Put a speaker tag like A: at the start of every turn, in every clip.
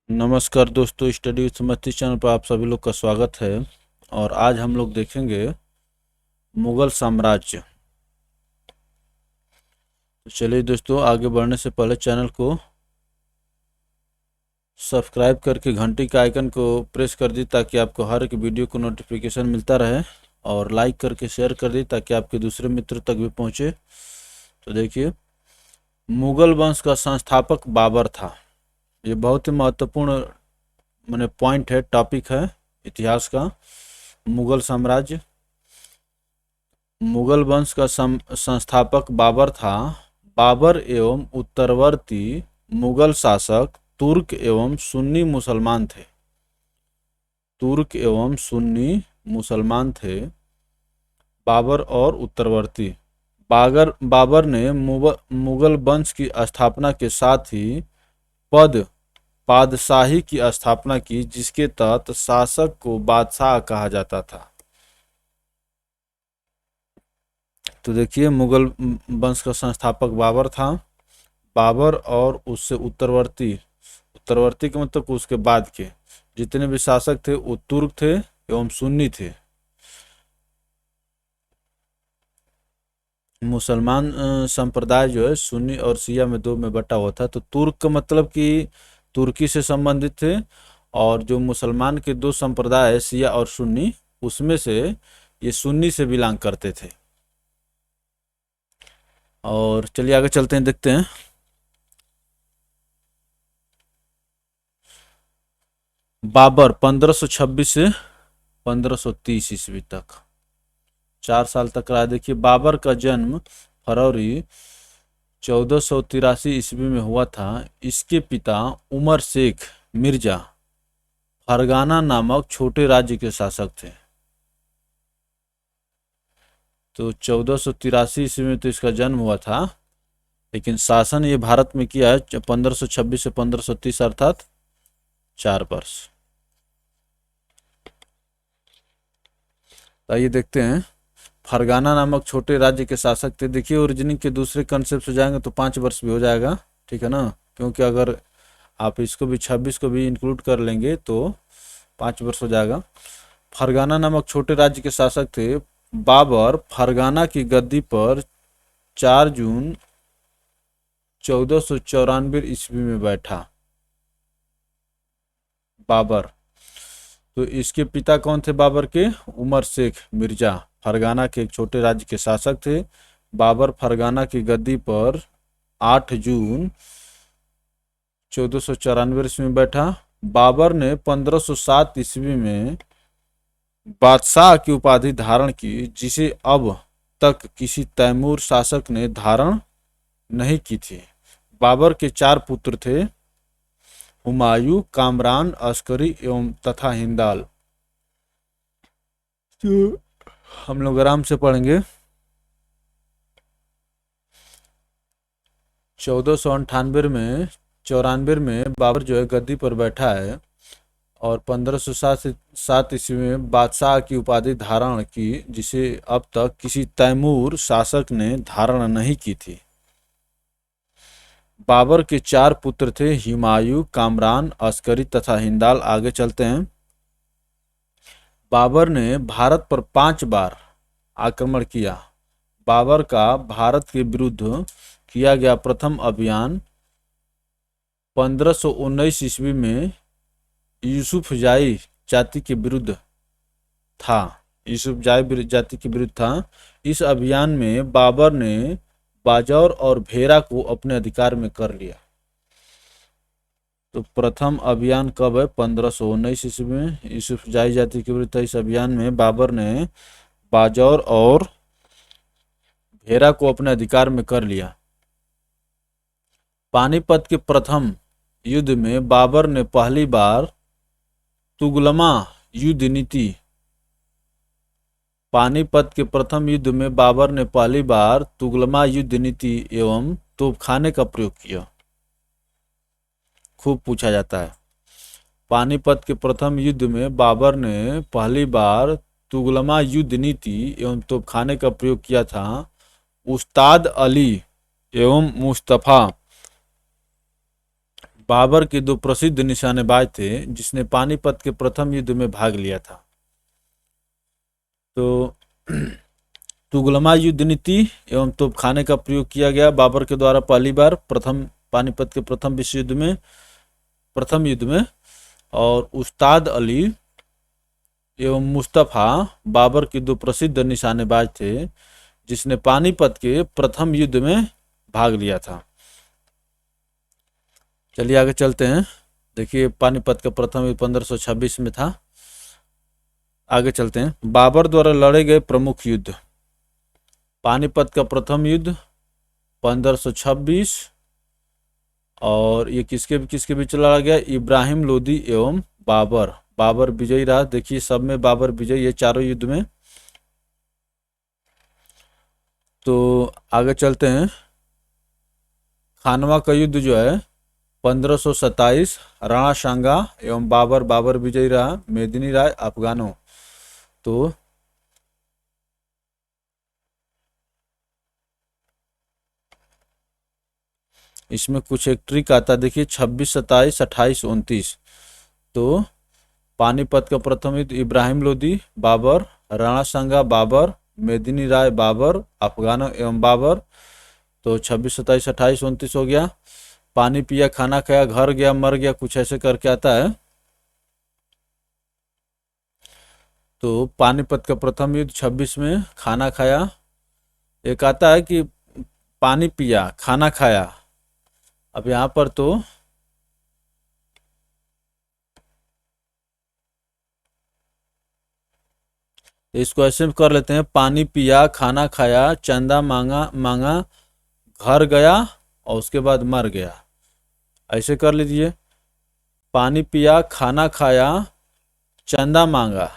A: नमस्कार दोस्तों, study with समस्ती channel पर आप सभी लोग का स्वागत है। और आज हम लोग देखेंगे मुगल साम्राज्य। तो चलिए दोस्तों, आगे बढ़ने से पहले चैनल को सब्सक्राइब करके घंटी का आइकन को प्रेस कर दी ताकि आपको हर एक वीडियो को नोटिफिकेशन मिलता रहे, और लाइक करके शेयर कर दी ताकि आपके दूसरे मित्र तक भी पहुंचे। तो देखिए, मुगल वंश का संस्थापक बाबर था। ये बहुत ही महत्वपूर्ण पॉइंट है, टॉपिक है इतिहास का। मुगल साम्राज्य, मुगल वंश का संस्थापक बाबर था। बाबर एवं उत्तरवर्ती मुगल शासक तुर्क एवं सुन्नी मुसलमान थे। तुर्क एवं सुन्नी मुसलमान थे, बाबर और उत्तरवर्ती। बाबर ने मुगल वंश की स्थापना के साथ ही पादशाही की स्थापना की, जिसके तहत शासक को बादशाह कहा जाता था। तो देखिए, मुगल वंश का संस्थापक बाबर था। बाबर और उससे उत्तरवर्ती, उत्तरवर्ती के मतलब उसके बाद के जितने भी शासक थे वो तुर्क थे एवं सुन्नी थे। मुसलमान संप्रदाय जो है सुन्नी और शिया में दो में बटा हुआ था। तो तुर्क का मतलब कि तुर्की से संबंधित थे, और जो मुसलमान के दो संप्रदाय है शिया और सुन्नी, उसमें से ये सुन्नी से बिलोंग करते थे। और चलिए आगे चलते हैं, देखते हैं। बाबर 1526 से 1530 ईस्वी तक 4 साल तक रहा। देखिए, बाबर का जन्म फरवरी 1483 ईस्वी में हुआ था। इसके पिता उमर शेख मिर्जा फरगाना नामक छोटे राज्य के शासक थे। तो 1483 ईस्वी में तो इसका जन्म हुआ था, लेकिन शासन ये भारत में किया है 1526 से 1530, अर्थात 4 वर्ष। आइए देखते हैं। फरगाना नामक छोटे राज्य के शासक थे। देखिए, ओरिजिनिंग के दूसरे कंसेप्ट हो जाएंगे तो 5 वर्ष भी हो जाएगा, ठीक है ना, क्योंकि अगर आप इसको भी 26 को भी इंक्लूड कर लेंगे तो 5 वर्ष हो जाएगा। फरगाना नामक छोटे राज्य के शासक थे। बाबर फरगाना की गद्दी पर 4 जून 1494 ईस्वी में बैठा। बाबर, तो इसके पिता कौन थे बाबर के? उमर शेख मिर्जा फरगाना के एक छोटे राज्य के शासक थे। बाबर फरगाना की गद्दी पर 8 जून 1494 ईस्वी में बैठा। बाबर ने 1507 ईस्वी में बादशाह की उपाधि धारण की, जिसे अब तक किसी तैमूर शासक ने धारण नहीं की थी। बाबर के 4 पुत्र थे, हुमायूं, कामरान, अस्करी एवं तथा हिंदाल। तो हम लोग आराम से पढ़ेंगे। 1498 में बाबर जो है गद्दी पर बैठा है, और 1507 ईस्वी में बादशाह की उपाधि धारण की, जिसे अब तक किसी तैमूर शासक ने धारण नहीं की थी। बाबर के 4 पुत्र थे, हुमायूं, कामरान, अस्करी तथा हिंदाल। आगे चलते हैं। बाबर ने भारत पर 5 बार आक्रमण किया। बाबर का भारत के विरुद्ध किया गया प्रथम अभियान 1519 ईस्वी में यूसुफजाई जाति के विरुद्ध था। यूसुफजाई जाति के विरुद्ध था। इस अभियान में बाबर ने बाजौर और भेरा को अपने अधिकार में कर लिया। तो प्रथम अभियान कब है? 1519 ईस्वी में यूसुफजाई जाति के विरुद्ध। इस अभियान में बाबर ने बाजौर और भेरा को अपने अधिकार में कर लिया। पानीपत के प्रथम युद्ध में बाबर ने पहली बार तुगलमा युद्ध नीति पानीपत के प्रथम युद्ध में बाबर ने पहली बार तुगलमा युद्ध नीति एवं तोपखाने का प्रयोग किया। खूब पूछा जाता है। पानीपत के प्रथम युद्ध में बाबर ने पहली बार तुगलमा युद्ध नीति एवं तोपखाने का प्रयोग किया था। उस्ताद अली एवं मुस्तफा बाबर के दो प्रसिद्ध निशानेबाज थे जिसने पानीपत के प्रथम युद्ध में भाग लिया था। तो तुगलमा युद्ध नीति एवं तोपखाने का प्रयोग किया गया बाबर के द्वारा पहली बार प्रथम पानीपत के प्रथम युद्ध में। और उस्ताद अली एवं मुस्तफ़ा बाबर के दो प्रसिद्ध निशानेबाज थे जिसने पानीपत के प्रथम युद्ध में भाग लिया था। चलिए आगे चलते हैं। देखिए पानीपत का प्रथम युद्ध 1526 में था। आगे चलते हैं। बाबर द्वारा लड़े गए प्रमुख युद्ध। पानीपत का प्रथम युद्ध 1526, और ये किसके बीच लड़ा गया? इब्राहिम लोदी एवं बाबर। बाबर विजयी रहा। देखिए सब में बाबर विजयी है चारों युद्ध में। तो आगे चलते हैं। खानवा का युद्ध जो है 1527, राणा सांगा एवं बाबर विजयी रहा। मेदिनी राय अफगानों। तो इसमें कुछ एक ट्रिक आता है। देखिए 26, 27, 28, 29। तो पानीपत का प्रथम युद्ध इब्राहिम लोदी बाबर, राणा सांगा बाबर, मेदिनी राय बाबर, अफगानों एवं बाबर। तो 26, 27, 28, 29 हो गया। पानी पिया, खाना खाया, घर गया, मर गया, कुछ ऐसे करके आता है। तो पानीपत का प्रथम युद्ध 26 में खाना खाया। एक आता है कि पानी पिया, खाना खाया। अब यहाँ पर तो इसको ऐसे कर लेते हैं। पानी पिया, खाना खाया, चंदा मांगा, घर गया और उसके बाद मर गया। ऐसे कर लीजिए। पानी पिया, खाना खाया, चंदा मांगा,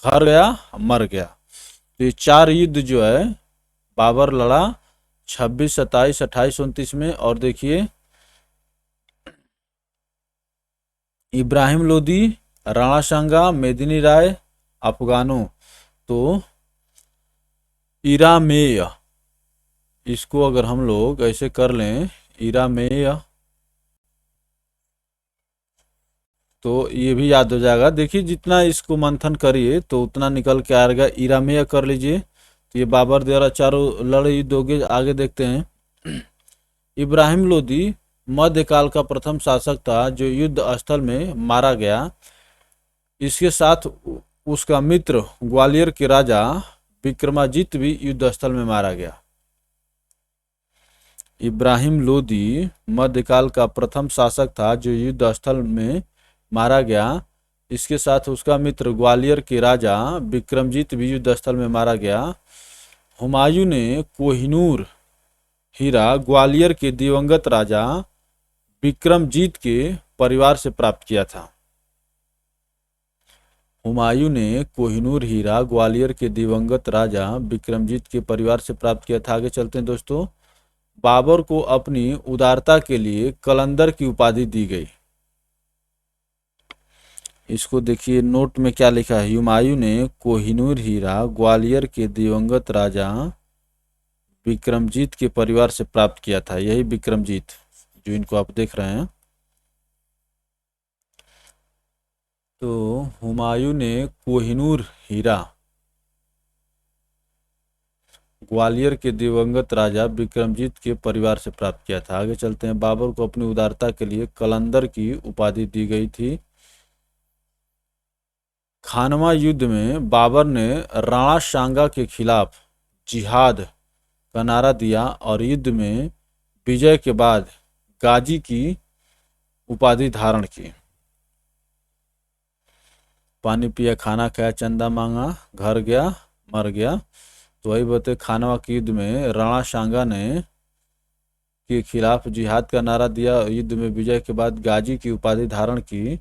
A: घर गया, मर गया। तो ये चार युद्ध जो है बाबर लड़ा 26, 27, 28, 29 में। और देखिए इब्राहिम लोदी, राणा सांगा, मेदिनी राय, अफगानों। तो इरामेय, इसको अगर हम लोग ऐसे कर लें इरामेय, तो ये भी याद हो जाएगा। देखिए जितना इसको मंथन करिए तो उतना निकल के आएगा। इरामेय कर लीजिए। तो ये बाबर द्वारा चारों लड़े युद्ध हो गए। आगे देखते हैं। इब्राहिम लोदी मध्यकाल का प्रथम शासक था जो युद्ध स्थल में मारा गया। इसके साथ उसका मित्र ग्वालियर के राजा विक्रमाजीत भी युद्ध स्थल में मारा गया। इब्राहिम लोदी मध्यकाल का प्रथम शासक था जो युद्ध स्थल में मारा गया। इसके साथ उसका मित्र ग्वालियर के राजा विक्रमजीत भी युद्ध स्थल में मारा गया। हुमायूं ने कोहिनूर हीरा ग्वालियर के दिवंगत राजा विक्रमजीत के परिवार से प्राप्त किया था। हुमायूं ने कोहिनूर हीरा ग्वालियर के दिवंगत राजा विक्रमजीत के परिवार से प्राप्त किया था। आगे चलते हैं दोस्तों। बाबर को अपनी उदारता के लिए कलंदर की उपाधि दी गई। इसको देखिए नोट में क्या लिखा है। हुमायूं ने कोहिनूर हीरा ग्वालियर के दिवंगत राजा विक्रमजीत के परिवार से प्राप्त किया था। यही विक्रमजीत जो इनको आप देख रहे हैं। तो हुमायूं ने कोहिनूर हीरा ग्वालियर के दिवंगत राजा विक्रमजीत के परिवार से प्राप्त किया था। आगे चलते हैं। बाबर को अपनी उदारता के लिए कलंदर की उपाधि दी गई थी। खानवा युद्ध में बाबर ने राणा सांगा के खिलाफ जिहाद का नारा दिया और युद्ध में विजय के बाद गाजी की उपाधि धारण की। पानी पिया, खाना खाया, चंदा मांगा, घर गया, मर गया। तो वही बते खानवा के युद्ध में राणा सांगा ने के खिलाफ जिहाद का नारा दिया। युद्ध में विजय के बाद गाजी की उपाधि धारण की।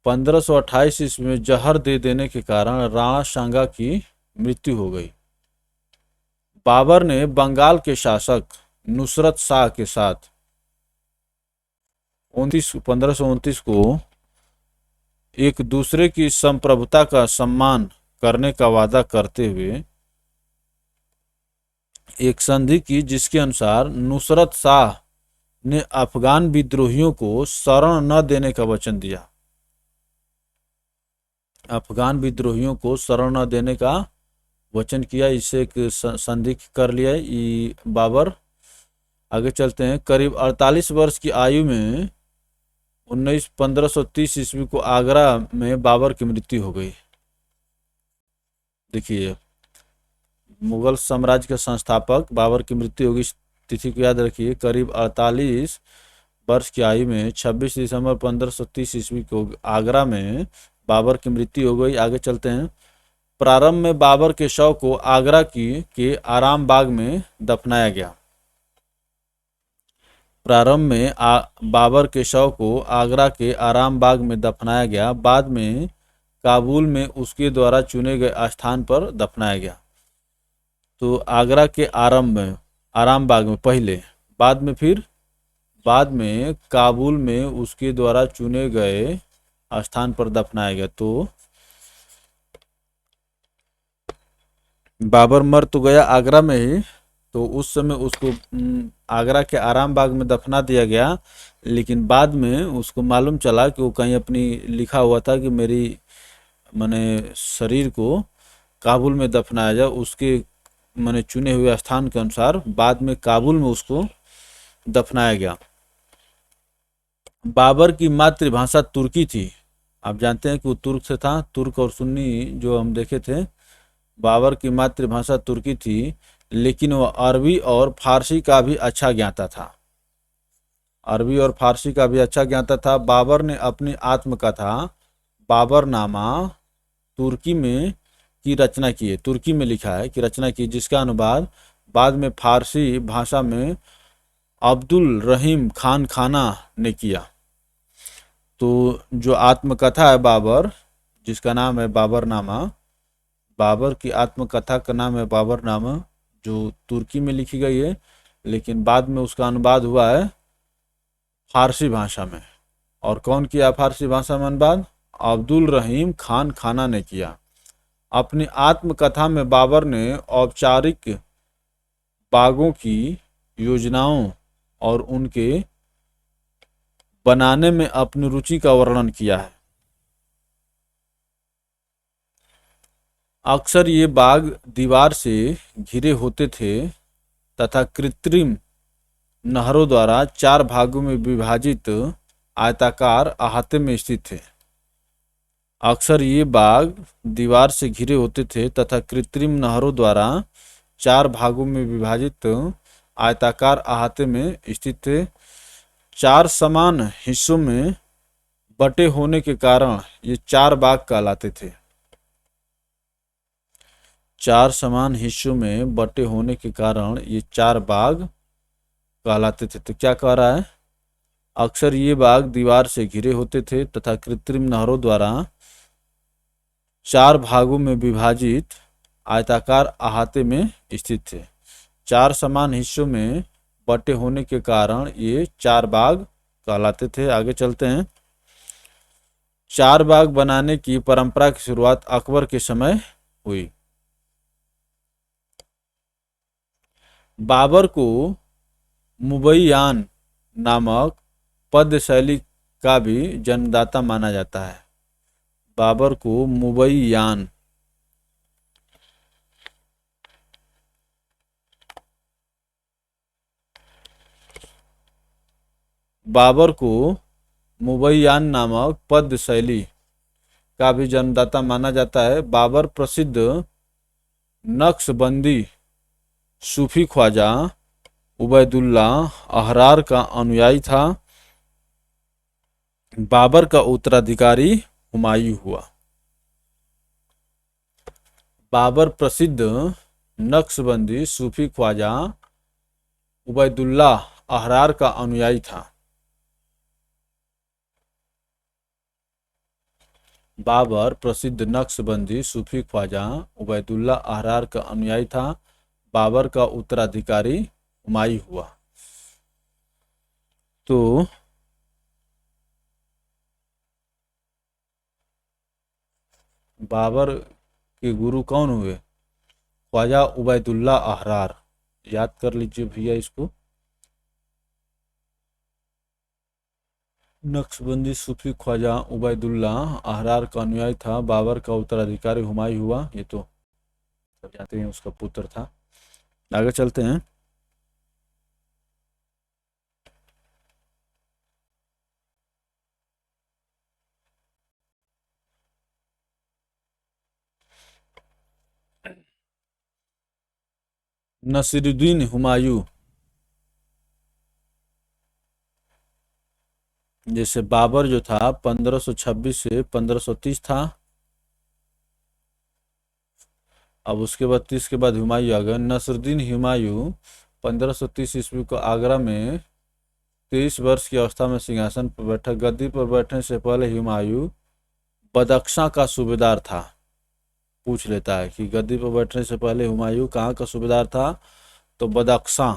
A: 1528 ईस्वी में जहर दे देने के कारण राणा सांगा की मृत्यु हो गई। बाबर ने बंगाल के शासक नुसरत शाह के साथ 1529 को एक दूसरे की संप्रभुता का सम्मान करने का वादा करते हुए एक संधि की जिसके अनुसार नुसरत शाह ने अफगान विद्रोहियों को शरण न देने का वचन दिया। अफगान विद्रोहियों को शरण न देने का वचन किया, इससे एक संधि कर लिया ये बाबर। आगे चलते हैं। करीब 48 वर्ष की आयु में 1530 ईस्वी को आगरा में बाबर की मृत्यु हो गई। देखिए, मुगल साम्राज्य के संस्थापक बाबर की मृत्यु होगी, इस तिथि को याद रखिए। करीब 48 वर्ष की आयु में 26 दिसंबर 1530 ईस्वी को आगरा में बाबर की मृत्यु हो गई। आगे चलते हैं। प्रारंभ में बाबर के शव को आगरा के आराम बाग में दफनाया गया। प्रारंभ में बाबर के शव को आगरा के आराम बाग में दफनाया गया। बाद में काबुल में उसके द्वारा चुने गए स्थान पर दफनाया गया। तो आगरा के आराम बाग में पहले, बाद में काबुल में उसके द्वारा चुने गए स्थान पर दफनाया गया। तो बाबर मर तो गया आगरा में ही, तो उस समय उसको आगरा के आराम बाग में दफना दिया गया। लेकिन बाद में उसको मालूम चला कि वो कहीं अपनी लिखा हुआ था कि मेरी मैंने शरीर को काबुल में दफनाया जाए, उसके मैंने चुने हुए स्थान के अनुसार बाद में काबुल में उसको दफनाया गया। बाबर की मातृभाषा तुर्की थी। आप जानते हैं कि वो तुर्क से था। तुर्क और सुन्नी जो हम देखे थे, बाबर की मातृभाषा तुर्की थी, लेकिन वह अरबी और फारसी का भी अच्छा ज्ञाता था। अरबी और फारसी का भी अच्छा ज्ञाता था। बाबर ने अपनी आत्मकथा बाबरनामा तुर्की में की रचना की है, तुर्की में लिखा है कि रचना की, जिसका अनुवाद बाद में फारसी भाषा में अब्दुल रहीम खान खाना ने किया। तो जो आत्मकथा है बाबर, जिसका नाम है बाबरनामा, बाबर की आत्मकथा का नाम है बाबरनामा, जो तुर्की में लिखी गई है, लेकिन बाद में उसका अनुवाद हुआ है फारसी भाषा में। और कौन किया फारसी भाषा में अनुवाद? अब्दुल रहीम खान खाना ने किया। अपनी आत्मकथा में बाबर ने औपचारिक बागों की योजनाओं और उनके बनाने में अपनी रुचि का वर्णन किया है। अक्सर ये बाग दीवार से घिरे होते थे तथा कृत्रिम नहरों द्वारा 4 भागों में विभाजित आयताकार अहाते में स्थित थे। अक्सर ये बाग दीवार से घिरे होते थे तथा कृत्रिम नहरों द्वारा 4 भागों में विभाजित आयताकार अहाते में स्थित थे। 4 समान हिस्सों में बटे होने के कारण ये 4 बाग कहलाते थे। 4 समान हिस्सों में बटे होने के कारण ये 4 बाग कहलाते थे। तो क्या कह रहा है? अक्सर ये बाग दीवार से घिरे होते थे तथा कृत्रिम नहरों द्वारा 4 भागों में विभाजित आयताकार अहाते में स्थित थे। 4 समान हिस्सों में बटे होने के कारण ये 4 बाग कहलाते थे। आगे चलते हैं। 4 बाग बनाने की परंपरा की शुरुआत अकबर के समय हुई। बाबर को मुबैयान नामक पद्य शैली का भी जन्मदाता माना जाता है। बाबर को मुबैयान नामक पद्य शैली का भी जन्मदाता माना जाता है। बाबर प्रसिद्ध नक्शबंदी सूफी ख्वाजा उबैदुल्ला अहरार का अनुयायी था। बाबर का उत्तराधिकारी हुमायूं हुआ। बाबर प्रसिद्ध नक्शबंदी सूफी ख्वाजा उबैदुल्ला अहरार का अनुयायी था। बाबर प्रसिद्ध नक्शबंदी सूफी ख्वाजा उबैदुल्ला अहरार का अनुयायी था। बाबर का उत्तराधिकारी हुमायूं हुआ। तो बाबर के गुरु कौन हुए? ख्वाजा उबैदुल्ला अहरार। याद कर लीजिए भैया इसको। नक्शबंदी सूफी ख्वाजा उबैदुल्ला अहरार का अनुयायी था। बाबर का उत्तराधिकारी हुमायूं हुआ। ये तो सब जानते हैं, उसका पुत्र था। आगे चलते हैं। नसीरुद्दीन हुमायूं, जैसे बाबर जो था 1526 से 1530 था। अब उसके बाद 30 के बाद हुमायूं आ गए। नसरुद्दीन हुमायूं 1530 ईस्वी को आगरा में 23 वर्ष की अवस्था में सिंहासन पर बैठा। गद्दी पर बैठने से पहले हुमायूं बदख्शां का सूबेदार था। पूछ लेता है कि गद्दी पर बैठने से पहले हुमायूं कहाँ का सूबेदार था, तो बदख्शां,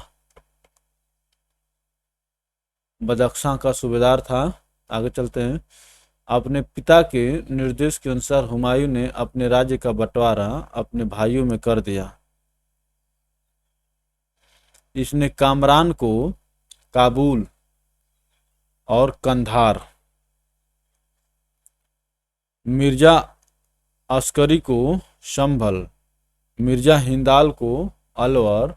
A: बदख्शां का सूबेदार था। आगे चलते हैं। अपने पिता के निर्देश के अनुसार हुमायूं ने अपने राज्य का बंटवारा अपने भाइयों में कर दिया। इसने कामरान को काबुल और कंधार, मिर्जा अस्करी को संभल, मिर्जा हिंदाल को अलवर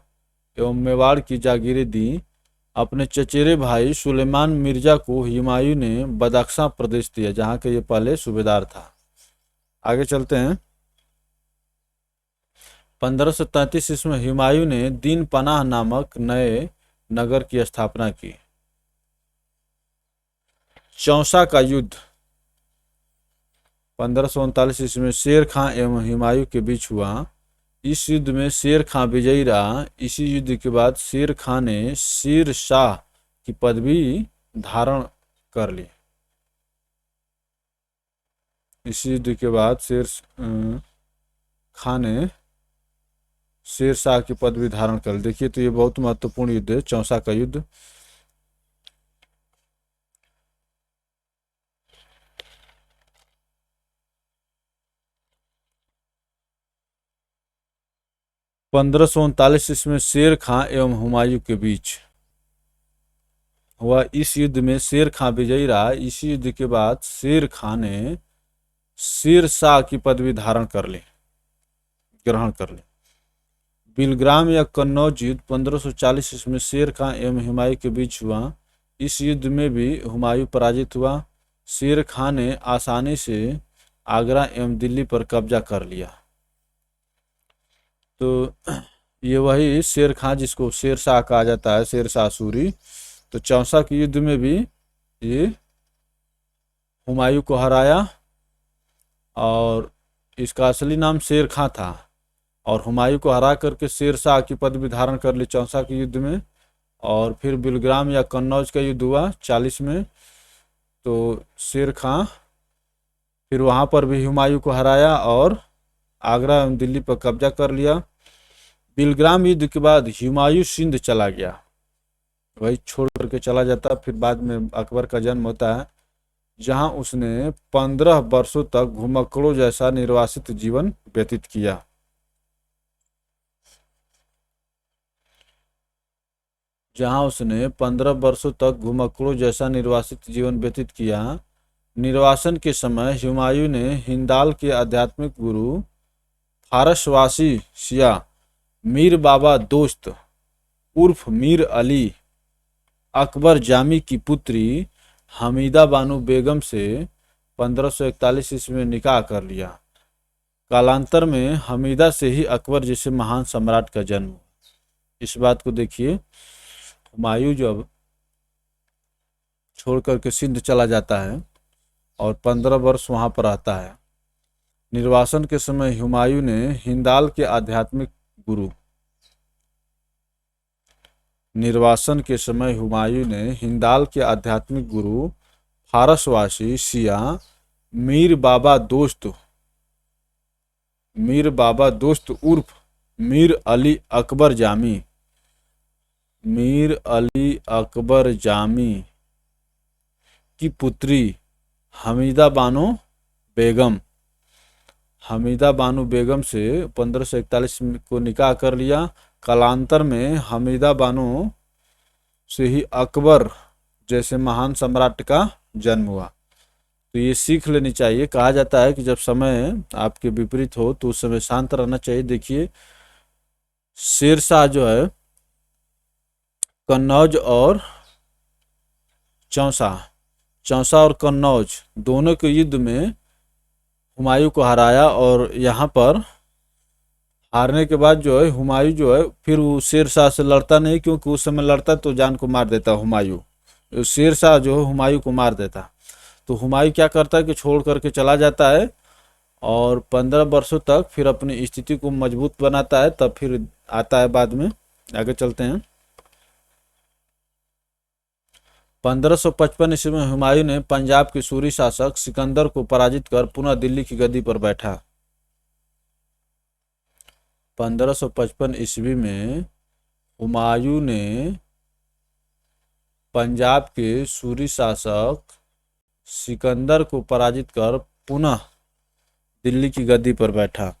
A: एवं मेवाड़ की जागीरें दी। अपने चचेरे भाई सुलेमान मिर्जा को हुमायूं ने बदख्शां प्रदेश दिया, जहाँ के ये पहले सूबेदार था। आगे चलते हैं। 1533 ईस्वी में हुमायूं ने दीन पनाह नामक नए नगर की स्थापना की। चौसा का युद्ध 1539 ईस्वी में शेर खां एवं हुमायूं के बीच हुआ। इस युद्ध में शेर खां विजयी रहा। इसी युद्ध के बाद शेर खां ने शेर शाह की पदवी धारण कर ली। इसी युद्ध के बाद शेर खां ने शेर शाह की पदवी धारण कर ली। देखिए, तो ये बहुत महत्वपूर्ण युद्ध है, चौसा का युद्ध। पंद्रह सौ उनतालीस ईस्वी में शेर खां एवं हुमायूं के बीच हुआ। इस युद्ध में शेर खां विजयी रहा। इसी युद्ध के बाद शेर खां ने शेर शाह की पदवी धारण कर ली, ग्रहण कर ली। बिलग्राम या कन्नौज युद्ध 1540 ईस्वी में शेर खां एवं हुमायूं के बीच हुआ। इस युद्ध में भी हुमायूं पराजित हुआ। शेर खां ने आसानी से आगरा एवं दिल्ली पर कब्जा कर लिया। तो ये वही शेर खां जिसको शेर शाह कहा जाता है, शेर शाह सूरी। तो चौसा के युद्ध में भी ये हुमायूं को हराया, और इसका असली नाम शेर खां था, और हुमायूं को हरा करके शेर शाह की पदवी धारण कर ली चौसा के युद्ध में। और फिर बिलग्राम या कन्नौज का युद्ध हुआ 40 में, तो शेर खां फिर वहाँ पर भी हुमायूं को हराया और आगरा एवं दिल्ली पर कब्जा कर लिया। बिलग्राम युद्ध के बाद हुमायूं सिंध चला गया, वही छोड़ करके चला जाता। फिर बाद में अकबर का जन्म होता है, जहां उसने 15 वर्षों तक घुमक्कड़ों जैसा निर्वासित जीवन व्यतीत किया। जहां उसने 15 वर्षों तक घुमक्कड़ों जैसा निर्वासित जीवन व्यतीत किया। निर्वासन के समय हुमायूं ने हिंदाल के आध्यात्मिक गुरु फारसवासी शिया मीर बाबा दोस्त उर्फ मीर अली अकबर जामी की पुत्री हमीदा बानो बेगम से 1541 ईस्वी में निकाह कर लिया। कालांतर में हमीदा से ही अकबर जैसे महान सम्राट का जन्म। इस बात को देखिए, हुमायूं जब छोड़ करके सिंध चला जाता है और 15 वर्ष वहाँ पर रहता है। निर्वासन के समय हुमायूं ने हिंदाल के आध्यात्मिक गुरु निर्वासन के समय हुमायूं ने हिंदाल के आध्यात्मिक गुरु फारसवासी शिया मीर बाबा दोस्त उर्फ मीर अली अकबर जामी की पुत्री हमीदा बानो बेगम से 1541 को निकाह कर लिया। कालांतर में हमीदा बानो से ही अकबर जैसे महान सम्राट का जन्म हुआ। तो ये सीख लेनी चाहिए। कहा जाता है कि जब समय आपके विपरीत हो तो उस समय शांत रहना चाहिए। देखिए, शेरशाह जो है कन्नौज और चौसा चौसा और कन्नौज दोनों के युद्ध में हुमायूं को हराया, और यहाँ पर हारने के बाद जो है हुमायूं जो है फिर वो शेरशाह से लड़ता नहीं, क्योंकि उस समय लड़ता तो जान को मार देता हुमायूं। शेरशाह जो है हुमायूं को मार देता। तो हुमायूं क्या करता है कि छोड़ करके चला जाता है, और 15 वर्षों तक फिर अपनी स्थिति को मजबूत बनाता है। तब फिर आता है बाद में। आगे चलते हैं। 1555 ईस्वी में हुमायूं ने पंजाब के सूरी शासक सिकंदर को पराजित कर पुनः दिल्ली की गद्दी पर बैठा। 1555 ईस्वी में हुमायूं ने पंजाब के सूरी शासक सिकंदर को पराजित कर पुनः दिल्ली की गद्दी पर बैठा।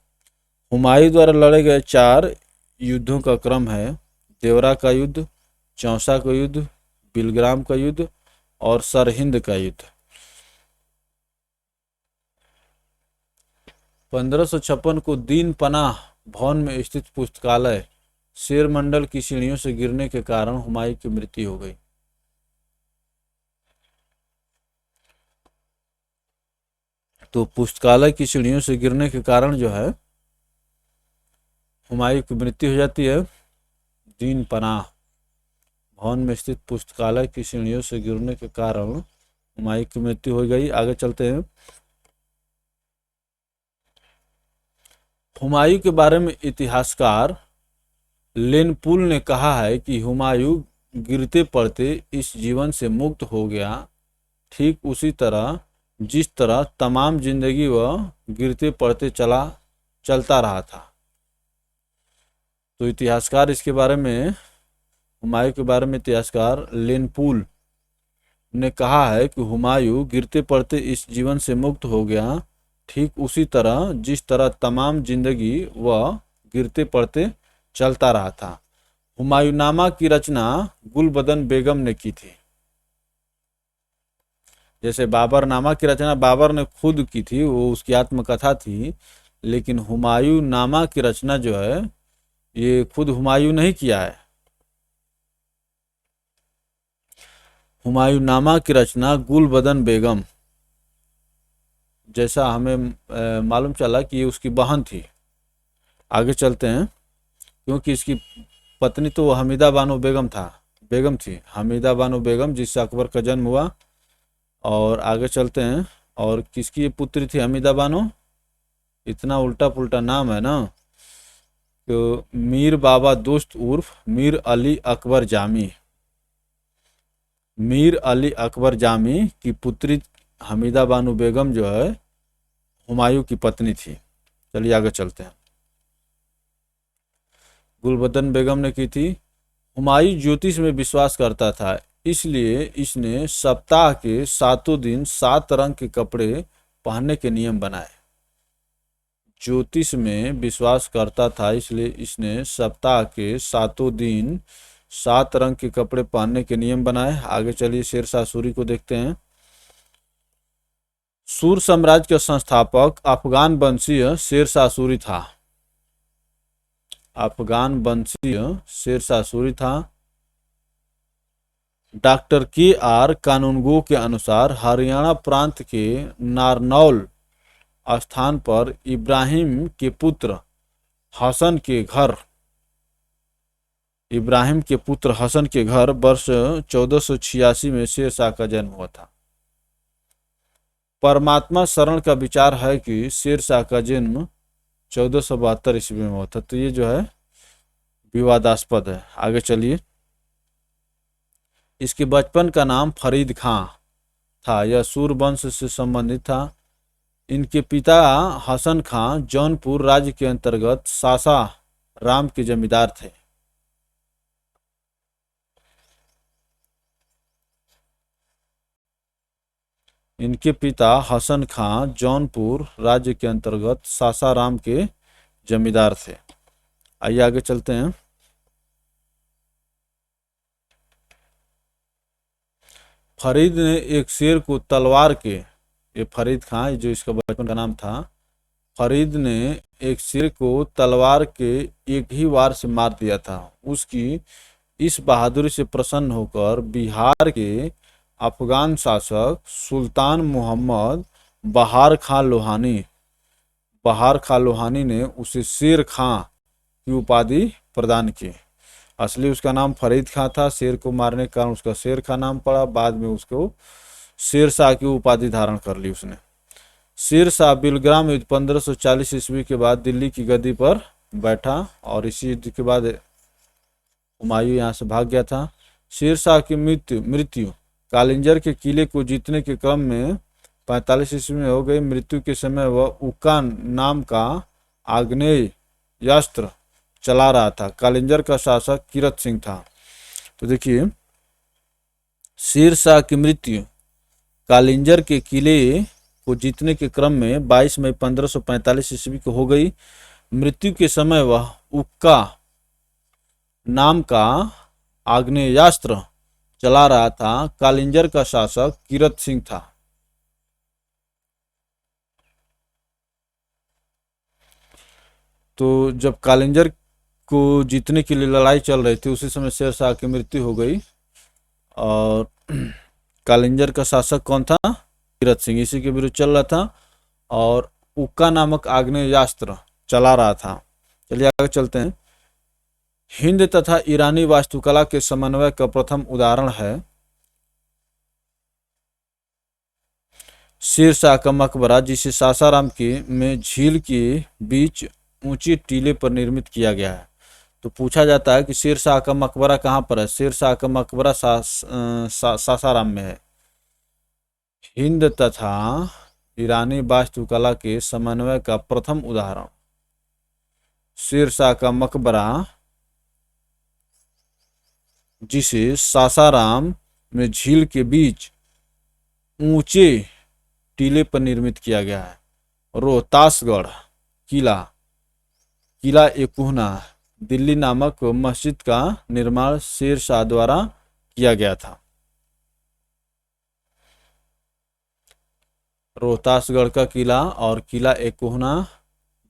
A: हुमायूं द्वारा लड़े गए 4 युद्धों का क्रम है: देवरा का युद्ध, चौसा का युद्ध, बिलग्राम का युद्ध और सरहिंद का युद्ध। 1556 को दीन पनाह भवन में स्थित पुस्तकालय शेर मंडल की सीढ़ियों से गिरने के कारण हुमायूं की मृत्यु हो गई। तो पुस्तकालय की सीढ़ियों से गिरने के कारण जो है हुमायूं की मृत्यु हो जाती है। दीन पनाह भवन में स्थित पुस्तकालय की सीढ़ियों से गिरने के कारण हुमायूं की मृत्यु हो गई। आगे चलते हैं। हुमायूं के बारे में इतिहासकार लेनपुल ने कहा है कि हुमायूं गिरते पड़ते इस जीवन से मुक्त हो गया, ठीक उसी तरह जिस तरह तमाम जिंदगी वह गिरते पड़ते चलता रहा था। तो इतिहासकार इसके बारे में, हुमायूं के बारे में इतिहासकार लेनपुल ने कहा है कि हुमायूं गिरते पड़ते इस जीवन से मुक्त हो गया, ठीक उसी तरह जिस तरह तमाम जिंदगी वह गिरते पड़ते चलता रहा था। हुमायूंनामा की रचना गुलबदन बेगम ने की थी। जैसे बाबरनामा की रचना बाबर ने खुद की थी, वो उसकी आत्मकथा थी, लेकिन हुमायूंनामा की रचना जो है ये खुद हुमायूं नहीं किया है। हुमायूंनामा की रचना गुलबदन बेगम, जैसा हमें मालूम चला कि ये उसकी बहन थी। आगे चलते हैं। क्योंकि इसकी पत्नी तो हमीदा बानो बेगम थी, हमीदा बानो बेगम, जिससे अकबर का जन्म हुआ। और आगे चलते हैं। और किसकी पुत्री थी हमीदा बानो? इतना उल्टा पुल्टा नाम है ना। तो मीर बाबा दोस्त उर्फ मीर अली अकबर जामी, मीर अली अकबर जामी की पुत्री हमीदा बानो बेगम जो है हुमायूं की पत्नी थी। चलिए आगे चलते हैं। गुलबदन बेगम ने की थी। हुमायूं ज्योतिष में विश्वास करता था, इसलिए इसने सप्ताह के 7 दिन 7 रंग के कपड़े पहनने के नियम बनाए। ज्योतिष में विश्वास करता था, इसलिए इसने सप्ताह के 7 दिन 7 रंग के कपड़े पहनने के नियम बनाए। आगे चलिए शेरशाह सूरी को देखते हैं। सूर साम्राज्य के संस्थापक अफगान वंशीय शेरशाह सूरी था। अफगान वंशीय शेरशाह सूरी था। Doctor KR. कानूनगो के अनुसार हरियाणा प्रांत के नारनौल स्थान पर इब्राहिम के पुत्र हसन के घर वर्ष 1486 में शेरशाह का जन्म हुआ था। परमात्मा शरण का विचार है कि शेरशाह का जन्म 1472 ईस्वी में हुआ था। तो ये जो है विवादास्पद है। आगे चलिए। इसके बचपन का नाम फरीद खां था। यह सूर वंश से संबंधित था। इनके पिता हसन खां जौनपुर राज्य के अंतर्गत सासा राम के जमींदार थे। इनके पिता हसन खां जौनपुर राज्य के अंतर्गत सासाराम के जमींदार थे। आइए आगे चलते हैं। फरीद ने एक शेर को तलवार के, ये फरीद खां जो इसका बचपन का नाम था, फरीद ने एक शेर को तलवार के एक ही वार से मार दिया था। उसकी इस बहादुरी से प्रसन्न होकर बिहार के अफगान शासक सुल्तान मोहम्मद बहार खां लोहानी ने उसे शेर खां की उपाधि प्रदान की। असली उसका नाम फरीद खां था, शेर को मारने के कारण उसका शेर खां नाम पड़ा, बाद में उसको शेर शाह की उपाधि धारण कर ली उसने। शेर शाह बिलग्राम युद्ध 1540 ईस्वी के बाद दिल्ली की गद्दी पर बैठा और इसी युद्ध के बाद हुमायूं यहाँ से भाग गया था। शेर शाह की मृत्यु कालिंजर के किले को जीतने के क्रम में 45 ईस्वी में हो गई। मृत्यु के समय वह उक्का नाम का आग्नेयास्त्र चला रहा था। कालिंजर का शासक कीरत सिंह था। तो देखिए, शेर शाह की मृत्यु कालिंजर के किले को जीतने के क्रम में 22 मई 1545 ईस्वी को हो गई। मृत्यु के समय वह उक्का नाम का आग्नेयास्त्र चला रहा था। कालिंजर का शासक कीरत सिंह था। तो जब कालिंजर को जीतने के लिए लड़ाई चल रही थी, उसी समय शेर शाह की मृत्यु हो गई। और कालिंजर का शासक कौन था? कीरत सिंह, इसी के विरुद्ध चल रहा था और उक्का नामक आग्नेयास्त्र चला रहा था। चलिए आगे चलते हैं। हिंद तथा ईरानी वास्तुकला के समन्वय का प्रथम उदाहरण है शेर शाह का मकबरा, जिसे सासाराम के में झील के बीच ऊंची टीले पर निर्मित किया गया है। तो पूछा जाता है कि शेर शाह का मकबरा कहाँ पर है? शेर शाह का मकबरा सासाराम में है। हिंद तथा ईरानी वास्तुकला के समन्वय का प्रथम उदाहरण शेर शाह का मकबरा, जिसे सासाराम में झील के बीच ऊंचे टीले पर निर्मित किया गया है। रोहतासगढ़ किला एकुहना दिल्ली नामक मस्जिद का निर्माण शेर शाह द्वारा किया गया था। रोहतासगढ़ का किला और किला एकुहना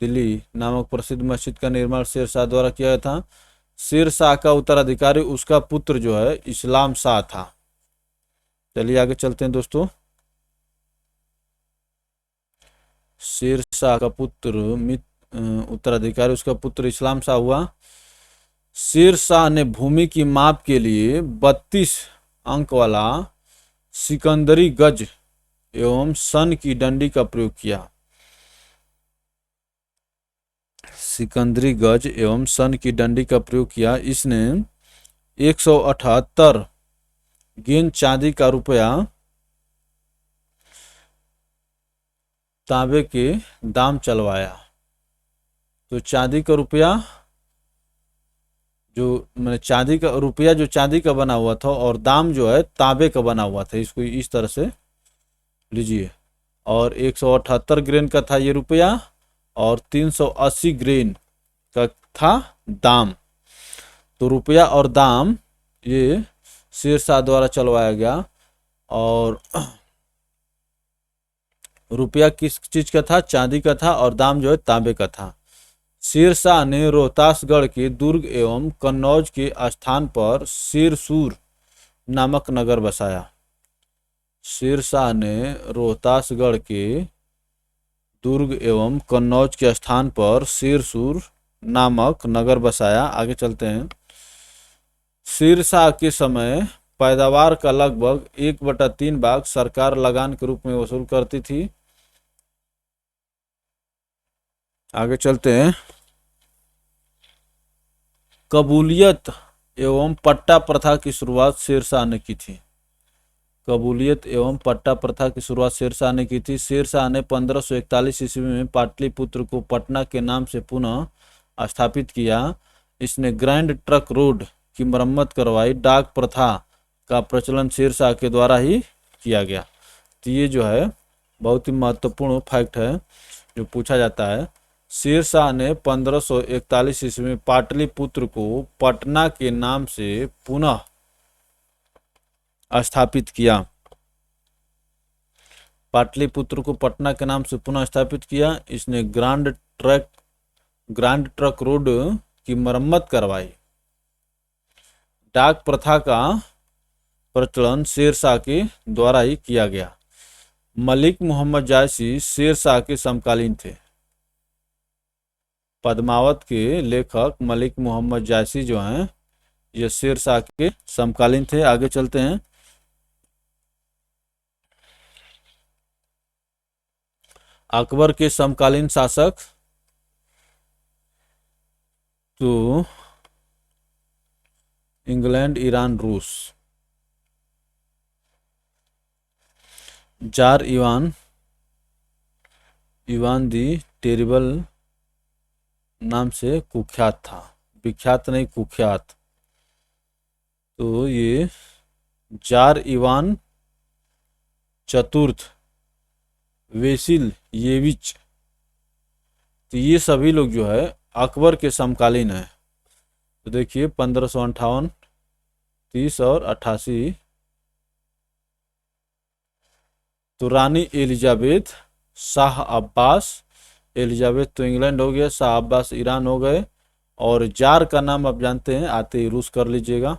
A: दिल्ली नामक प्रसिद्ध मस्जिद का निर्माण शेर शाह द्वारा किया गया था। शेर शाह का उत्तराधिकारी उसका पुत्र जो है इस्लाम शाह था। चलिए आगे चलते हैं दोस्तों। शेर शाह का पुत्र उत्तराधिकारी उसका पुत्र इस्लाम शाह हुआ। शेर शाह ने भूमि की माप के लिए 32 अंक वाला सिकंदरी गज एवं सन की डंडी का प्रयोग किया। सिकंदरी गज एवं सन की डंडी का प्रयोग किया। इसने 178 गेंद चांदी का रुपया तांबे के दाम चलवाया। तो चांदी का रुपया चांदी का रुपया जो चांदी का बना हुआ था और दाम जो है तांबे का बना हुआ था। इसको इस तरह से लीजिए। और 178 ग्रेन का था ये रुपया और 380 ग्रेन का था दाम। तो रुपया और दाम ये शेर शाह द्वारा चलवाया गया। और रुपया किस चीज का था? चांदी का था और दाम जो है तांबे का था। शेर शाह ने रोहतासगढ़ के दुर्ग एवं कन्नौज के स्थान पर शेरसूर नामक नगर बसाया। शेर शाह ने रोहतासगढ़ के दुर्ग एवं कन्नौज के स्थान पर शेरसूर नामक नगर बसाया। आगे चलते हैं। शेर शाह के समय पैदावार का लगभग 1/3 भाग सरकार लगान के रूप में वसूल करती थी। आगे चलते हैं। कबूलियत एवं पट्टा प्रथा की शुरुआत शेर शाह ने की थी। कबूलियत एवं पट्टा प्रथा की शुरुआत शेर शाह ने की थी। शेर शाह ने 1541 ईस्वी में पाटलिपुत्र को पटना के नाम से पुनः स्थापित किया। इसने ग्रैंड ट्रक रोड की मरम्मत करवाई। डाक प्रथा का प्रचलन शेर शाह के द्वारा ही किया गया। तो ये जो है बहुत ही महत्वपूर्ण फैक्ट है जो पूछा जाता है। शेर शाह ने 1541 ईस्वी में पाटलिपुत्र को पटना के नाम से पुनः स्थापित किया। पाटलिपुत्र को पटना के नाम से पुनः स्थापित किया। इसने ग्रांड ट्रक रोड की मरम्मत करवाई। डाक प्रथा का प्रचलन शेर शाह के द्वारा ही किया गया। मलिक मोहम्मद जायसी शेर शाह के समकालीन थे। पद्मावत के लेखक मलिक मोहम्मद जायसी जो हैं ये शेर शाह के समकालीन थे। आगे चलते हैं। अकबर के समकालीन शासक तो इंग्लैंड, ईरान, रूस। जार इवान दी टेरिबल नाम से कुख्यात था, विख्यात नहीं कुख्यात। तो ये जार इवान चतुर्थ वेसिलयेविच, तो ये सभी लोग जो है अकबर के समकालीन है। तो देखिए 1558, 30 और 88। तो रानी एलिजाबेथ, शाह अब्बास, एलिजाबेथ तो इंग्लैंड हो गया, शाह अब्बास ईरान हो गए, और जार का नाम आप जानते हैं, आते ही रूस कर लीजिएगा।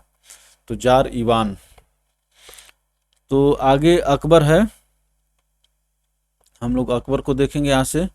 A: तो जार इवान। तो आगे अकबर है, हम लोग अकबर को देखेंगे यहाँ से।